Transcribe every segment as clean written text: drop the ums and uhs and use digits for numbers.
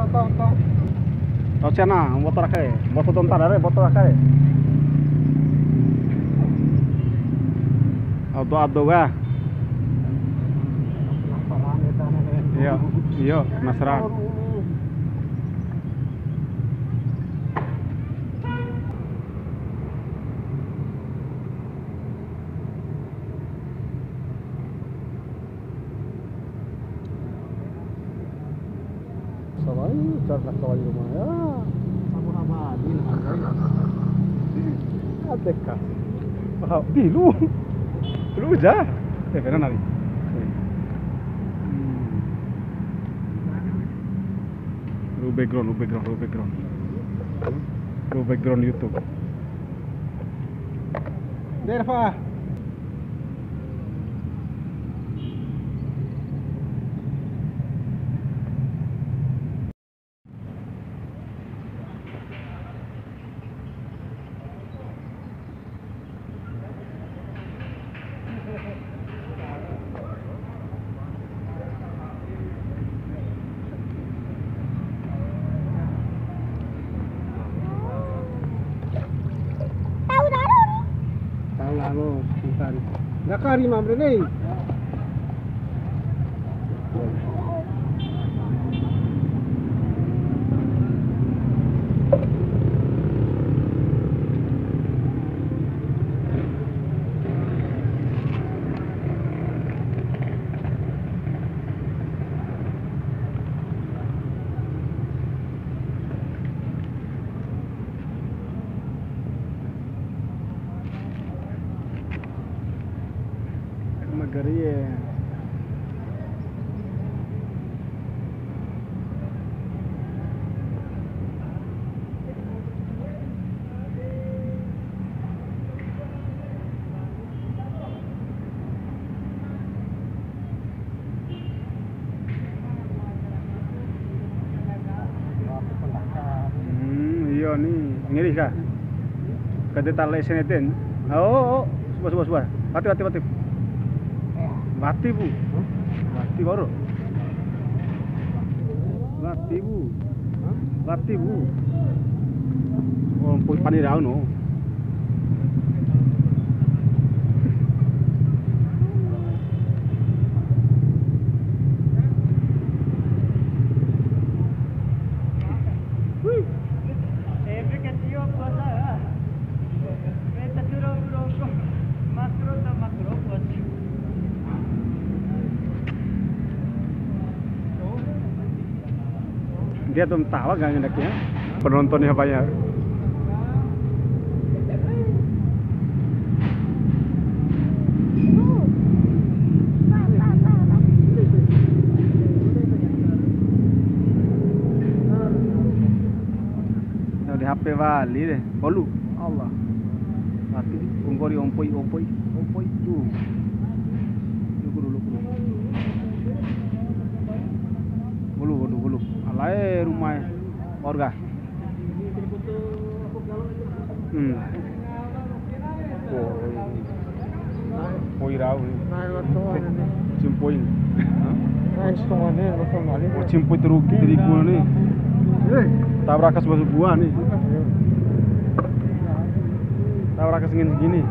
Tao chena, motor akare, motor tontar are, motor akare. Ado ga. Iya, penasaran. Charla caballo rumah ya. Sama-sama di harga. Adeka. Wah, lu. Lu aja. Benar nari. Lu background YouTube. Derfa. Lalu bukan nggak kari mamre nih. Magaria. Iya nih, ngiri kah? Kata talai senetin. Oh, sebuah. Hati. Mati bu, mati baru. Mati bu. Oh, pun pani daun no. Dia tuh tawa gak ngedeknya penontonnya banyak. Nah, di HP Bali deh, bolu Allah mati unggori ompoi tuh bulu alai rumah warga. Poirau cimpoin cimpoi terigu nih tabrakas buah nih tabrakas segini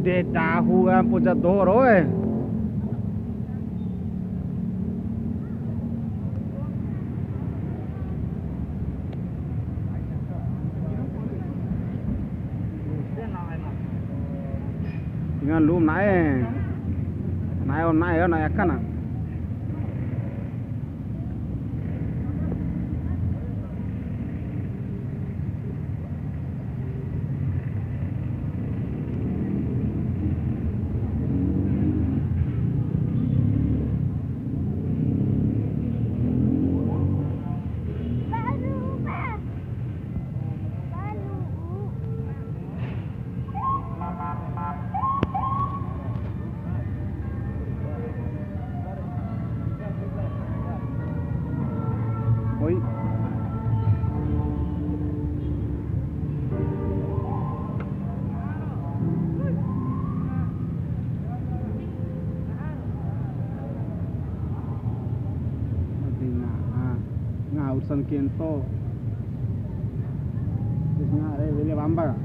de tahu ampujador, oi. Dengan lu naik kan? Oi. Nga urusan kento. Terus nga beli bamba.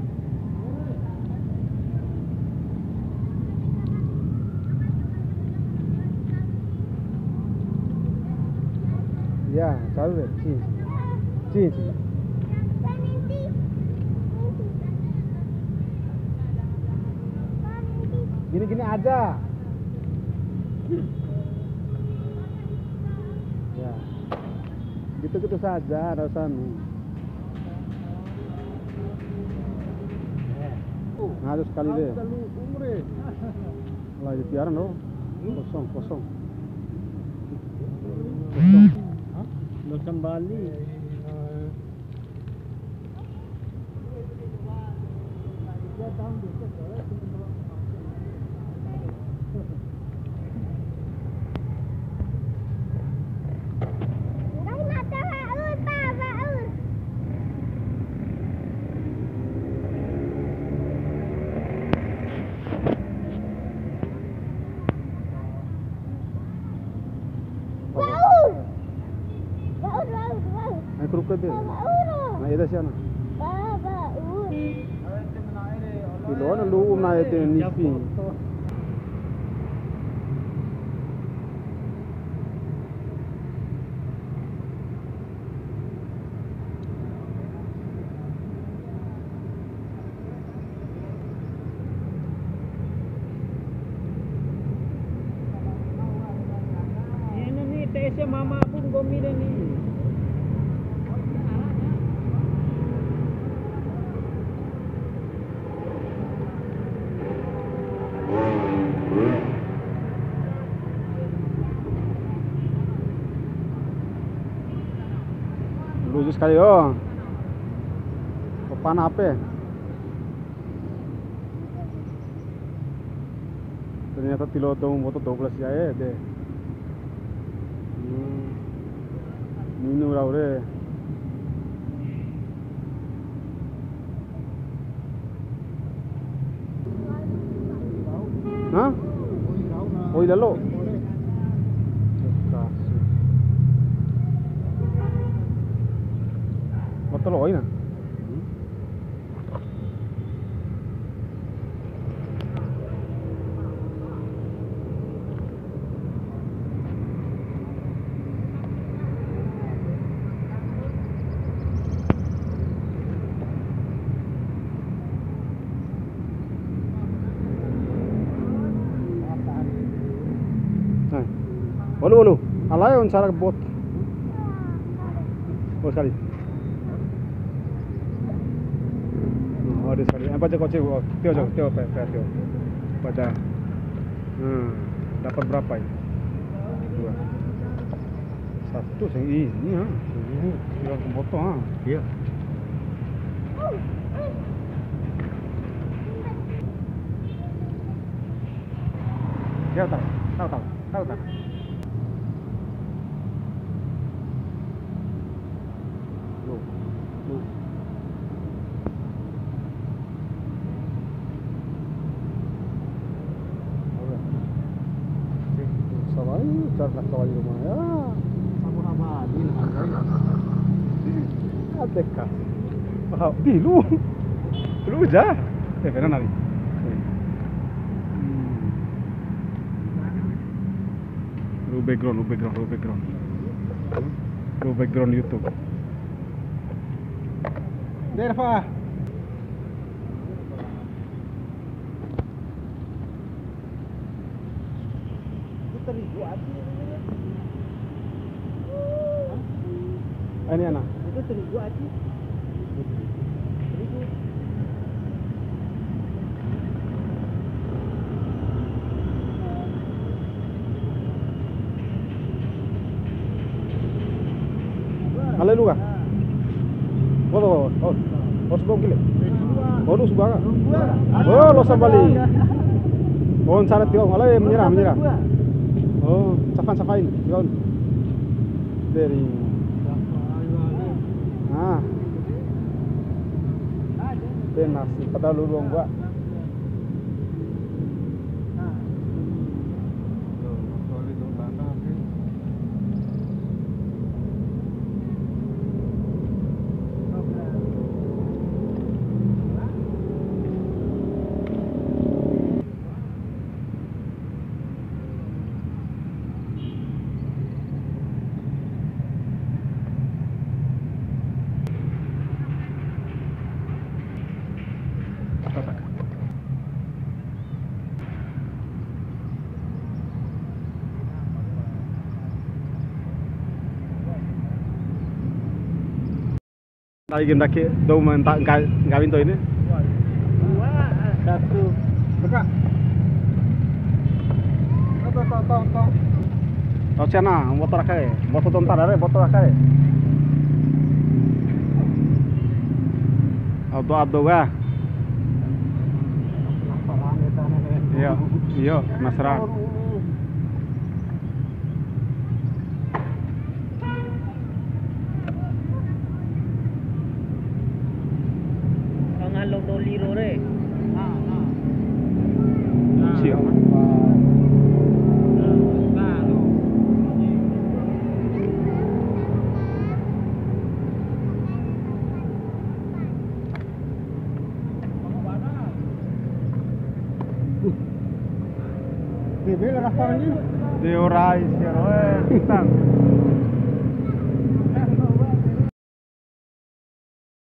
Ya, tahu deh. Cing. Gini-gini aja. Ya. Gitu-gitu saja, rasanya. Ngaruh sekali deh. Lah, biaran loh. Kosong. Mau kembali. Grup ke dia. Nah, itu siapa? Kilo na lu na itu nispi. Ini nih TC mama pun gomi deh nih. Lucu sekali oh. Papan apa? Ternyata tilotong motor 12 ya deh. Nino raure. Hah? Oh, idalo. Motor lo na. Bolu. Alay on sarak bot. Oh sekali. Oh ada sekali. Apa aja kocek? Teo. Baca. Dapat berapa ini? 2. 1 ini ha. Ini yang potong ha. Iya. Ya tahu tak. Charla caballo rumah ya. Kamu ramadin harganya. Adeka. Ah, lu aja. Pera nari. Lu background YouTube. Derfa. Terigu aja. Ini anak. Itu terigu aja. Terigu. Alay luga. Oh, sebelum kile. Oh, lu subaga. Oh, lo sambali. Oh, cara tiong alay menyerah. Oh, safain. Yon. Dari Ah. Itu nasi pada lurung gua. Lagi mendaki do mentak gawin to ini. Dua, satu. Buka. Tong. Oh cina, motor akae. Motor tontar are, motor akae. Ado ga. Iya, nasran. Ang halong do liro re. Siap. Bebe lah rasanya. Diorai, siaro, pisang.